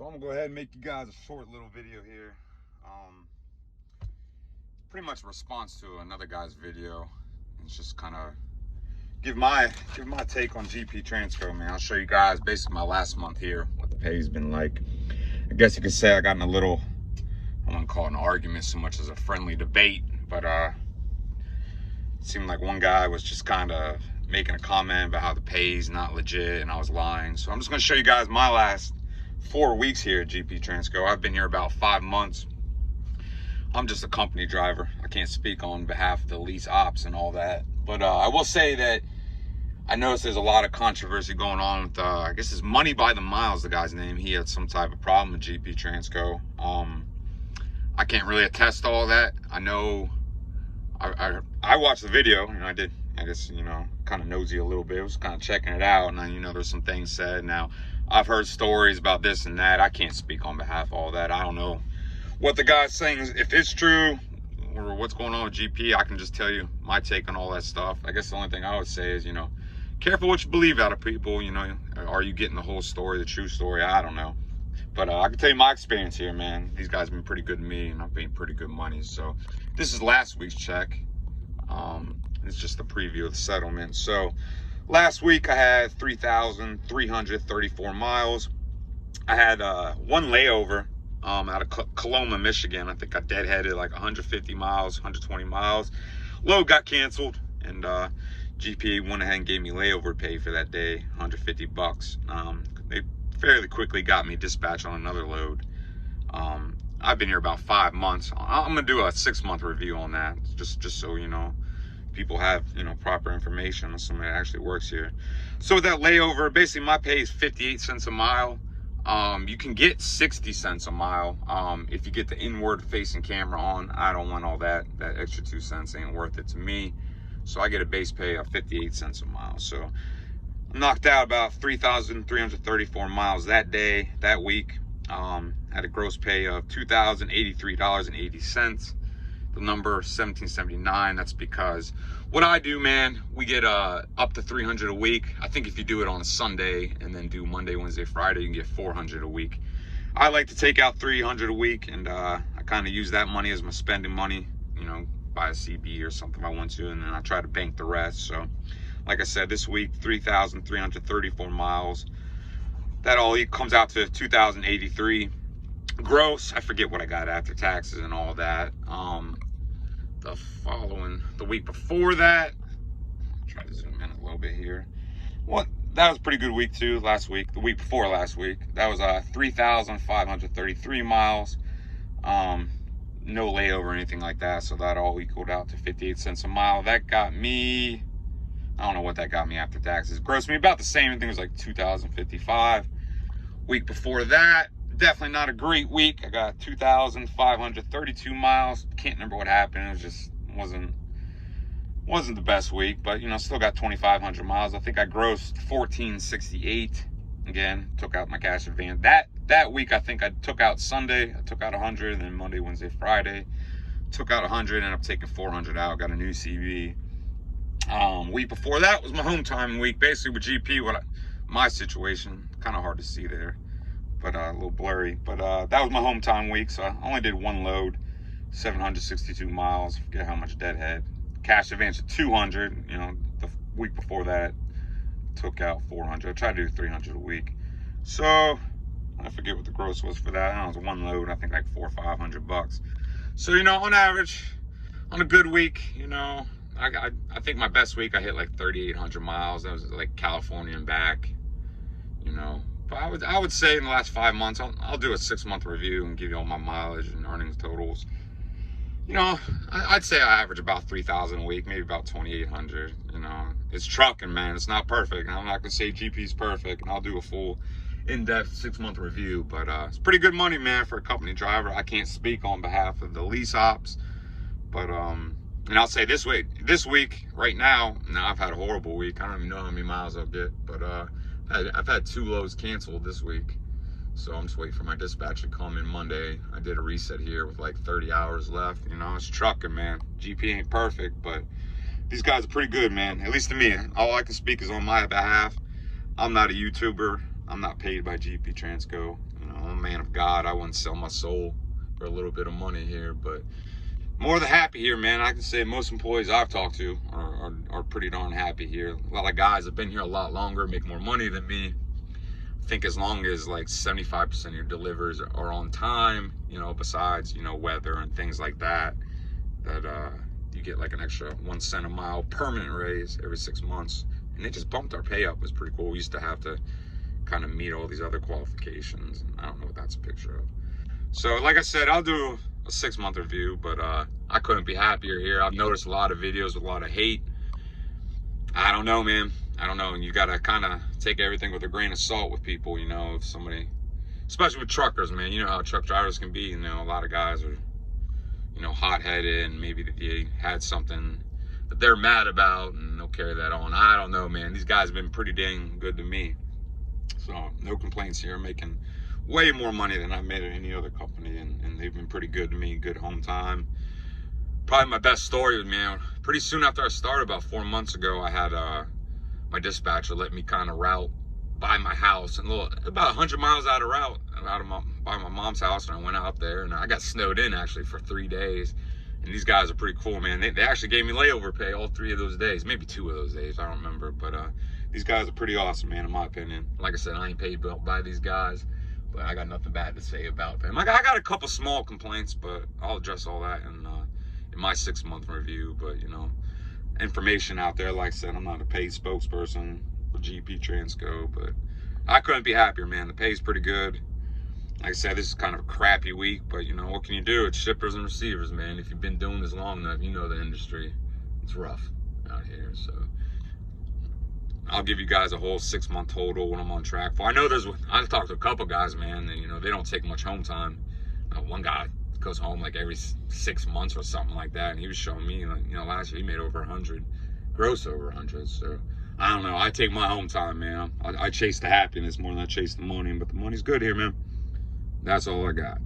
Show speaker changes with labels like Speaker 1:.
Speaker 1: So I'm gonna go ahead and make you guys a short little video here. Pretty much a response to another guy's video. It's just kind of give my take on GP Transco, man. I'll show you guys basically my last month here, what the pay's been like. I guess you could say I got in a little, I don't want to call it an argument so much as a friendly debate, but it seemed like one guy was just kind of making a comment about how the pay's not legit and I was lying. So I'm just going to show you guys my last 4 weeks here at GP Transco. I've been here about 5 months. I'm just a company driver. I can't speak on behalf of the lease ops and all that. But I will say that I noticed there's a lot of controversy going on with, I guess it's Money by the Miles, the guy's name. He had some type of problem with GP Transco. I can't really attest to all that. I know I watched the video, and I guess, kind of nosy a little bit. I was kind of checking it out, and then, there's some things said. Now, I've heard stories about this and that. I can't speak on behalf of all that. I don't know what the guy's saying is, if it's true or what's going on with GP. I can just tell you my take on all that stuff. I guess the only thing I would say is, careful what you believe out of people. Are you getting the whole story, the true story? I don't know. But I can tell you my experience here, man. These guys have been pretty good to me, and I've made pretty good money. So this is last week's check. It's just a preview of the settlement. So last week I had 3,334 miles. I had one layover out of Coloma, Michigan. I think I deadheaded like 150 miles, 120 miles. Load got canceled, and GPA went ahead and gave me layover pay for that day, 150 bucks. They fairly quickly got me dispatched on another load. I've been here about 5 months. I'm gonna do a 6-month review on that, just so people have proper information on somebody that actually works here. So with that layover, basically my pay is 58 cents a mile. You can get 60 cents a mile if you get the inward facing camera on. I don't want all that extra 2 cents, ain't worth it to me. So I get a base pay of 58 cents a mile. So I knocked out about 3,334 miles that day, that week. Had a gross pay of $2,083.80. The number 1779. That's because what I do, man, we get up to 300 a week. I think if you do it on a Sunday and then do Monday, Wednesday, Friday, you can get 400 a week. I like to take out 300 a week, and I kind of use that money as my spending money, buy a CB or something if I want to, and then I try to bank the rest. So like I said, this week 3,334 miles. That all comes out to 2,083 gross. I forget what I got after taxes and all that. The week before that, I'll try to zoom in a little bit here. That was a pretty good week too. Last week, the week before last week, that was 3,533 miles. No layover or anything like that. So that all equaled out to 58 cents a mile. That got me, I don't know what that got me after taxes. Gross me about the same. I think it was like 2,055. Week before that, definitely not a great week. I got 2,532 miles. Can't remember what happened. It was just wasn't the best week, but still got 2,500 miles. I think I grossed 1,468. Again, took out my cash advance. That week I think I took out Sunday. I took out 100, and then Monday, Wednesday, Friday took out 100. Ended up taking 400 out. Got a new CB. Week before that was my home time week. Basically with GP, my situation, kind of hard to see there, but a little blurry. But that was my home time week, so I only did one load, 762 miles. Forget how much deadhead. Cash advance of 200. The week before that took out 400. I tried to do 300 a week. So I forget what the gross was for that. I don't know, it was one load. I think like $400 or $500. So on average, on a good week, I think my best week I hit like 3,800 miles. That was like California and back. But I would say in the last 5 months, I'll do a 6-month review and give you all my mileage and earnings totals. I'd say I average about 3,000 a week, maybe about 2,800. It's trucking, man. It's not perfect. I'm not gonna say GP's perfect, and I'll do a full in-depth 6-month review. But it's pretty good money, man, for a company driver. I can't speak on behalf of the lease ops, but and I'll say this week, right now, I've had a horrible week. I don't even know how many miles I'll get, but I've had 2 loads canceled this week. So I'm just waiting for my dispatch to come in Monday. I did a reset here with like 30 hours left. It's trucking, man. GP ain't perfect, but these guys are pretty good, man. At least to me. All I can speak is on my behalf. I'm not a YouTuber. I'm not paid by GP Transco. I'm man of God. I wouldn't sell my soul for a little bit of money here, but more than happy here, man. I can say most employees I've talked to are pretty darn happy here. A lot of guys have been here a lot longer, make more money than me. I think as long as like 75% of your delivers are on time, you know, besides, you know, weather and things like that, you get like an extra 1 cent a mile permanent raise every 6 months. And they just bumped our pay up. It was pretty cool. We used to have to kind of meet all these other qualifications. And I don't know what that's a picture of. So like I said, I'll do a 6-month review, but I couldn't be happier here. I've noticed a lot of videos with a lot of hate. I don't know, man. I don't know. And you got to kind of take everything with a grain of salt with people, you know, if somebody, especially with truckers, man, you know how truck drivers can be. You know, a lot of guys are, you know, hot-headed, and maybe they had something that they're mad about and they'll carry that on. I don't know, man. These guys have been pretty dang good to me. So no complaints here. I'm making way more money than I've made at any other company, and they've been pretty good to me. Good home time. Probably my best story with me. Pretty soon after I started, about 4 months ago, I had my dispatcher let me kind of route by my house, and about 100 miles out of route, by my mom's house, and I went out there, and I got snowed in actually for 3 days. And these guys are pretty cool, man. They actually gave me layover pay all 3 of those days, maybe 2 of those days, I don't remember. But these guys are pretty awesome, man, in my opinion. Like I said, I ain't paid by these guys, but I got nothing bad to say about them. I got a couple small complaints, but I'll address all that in my 6-month review. But, you know, information out there. Like I said, I'm not a paid spokesperson for GP Transco, but I couldn't be happier, man. The pay's pretty good. Like I said, this is kind of a crappy week, but, you know, what can you do? It's shippers and receivers, man. If you've been doing this long enough, you know the industry. It's rough out here, so I'll give you guys a whole 6-month total when I'm on track for. I know I've talked to a couple guys, man, and, you know, they don't take much home time. One guy goes home like every 6 months or something like that, and he was showing me, like, you know, last year he made over 100, gross over 100. So I don't know. I take my home time, man. I chase the happiness more than I chase the money, but the money's good here, man. That's all I got.